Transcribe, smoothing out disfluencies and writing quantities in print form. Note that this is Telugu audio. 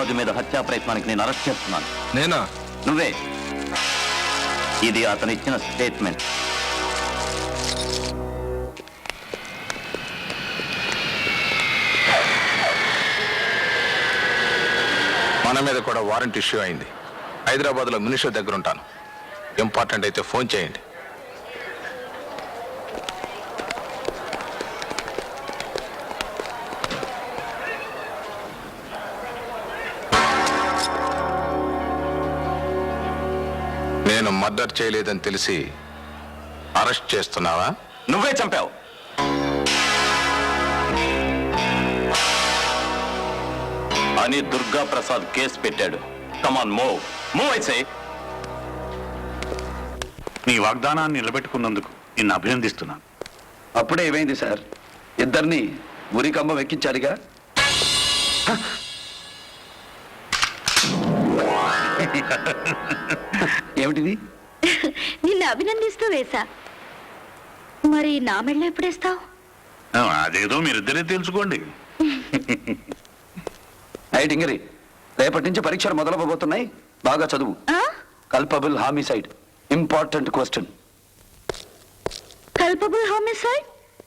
రాజు మీద హత్యా ప్రయత్నానికి నేను అరెస్ట్ చేస్తున్నాను. నేనా? నువ్వే. ఇది అతను ఇచ్చిన స్టేట్మెంట్. మన మీద కూడా వారెంట్ ఇష్యూ అయింది. హైదరాబాద్లో మినిస్టర్ దగ్గర ఉంటాను. ఇంపార్టెంట్ అయితే ఫోన్ చేయండి. నేను మర్డర్ చేయలేదని తెలిసి అరెస్ట్ చేస్తున్నావా? నువ్వే చంపావు. అని దుర్గా ప్రసాద్ కేసు పెట్టాడు. కమాన్ మూవ్ మూవ్ అయితే. నీ వాగ్దానాన్ని నిలబెట్టుకున్నందుకు నిన్ను అభినందిస్తున్నాను. అప్పుడే ఏమైంది సార్? ఇద్దరిని ఉరికంబం ఎక్కించారుగా. ఏమిటిది? నిన్ను అభినందిస్తూ వేశా. మరి నా మెళ్ళో ఎప్పుడేస్తావు? అదేదో మీరిద్దరే తెలుసుకోండి. డింగరి, రేపటి నుంచి పరీక్షలు మొదలవబోతున్నాయి. బాగా చదువు. Culpable homicide, important question. Culpable హామిసైడ్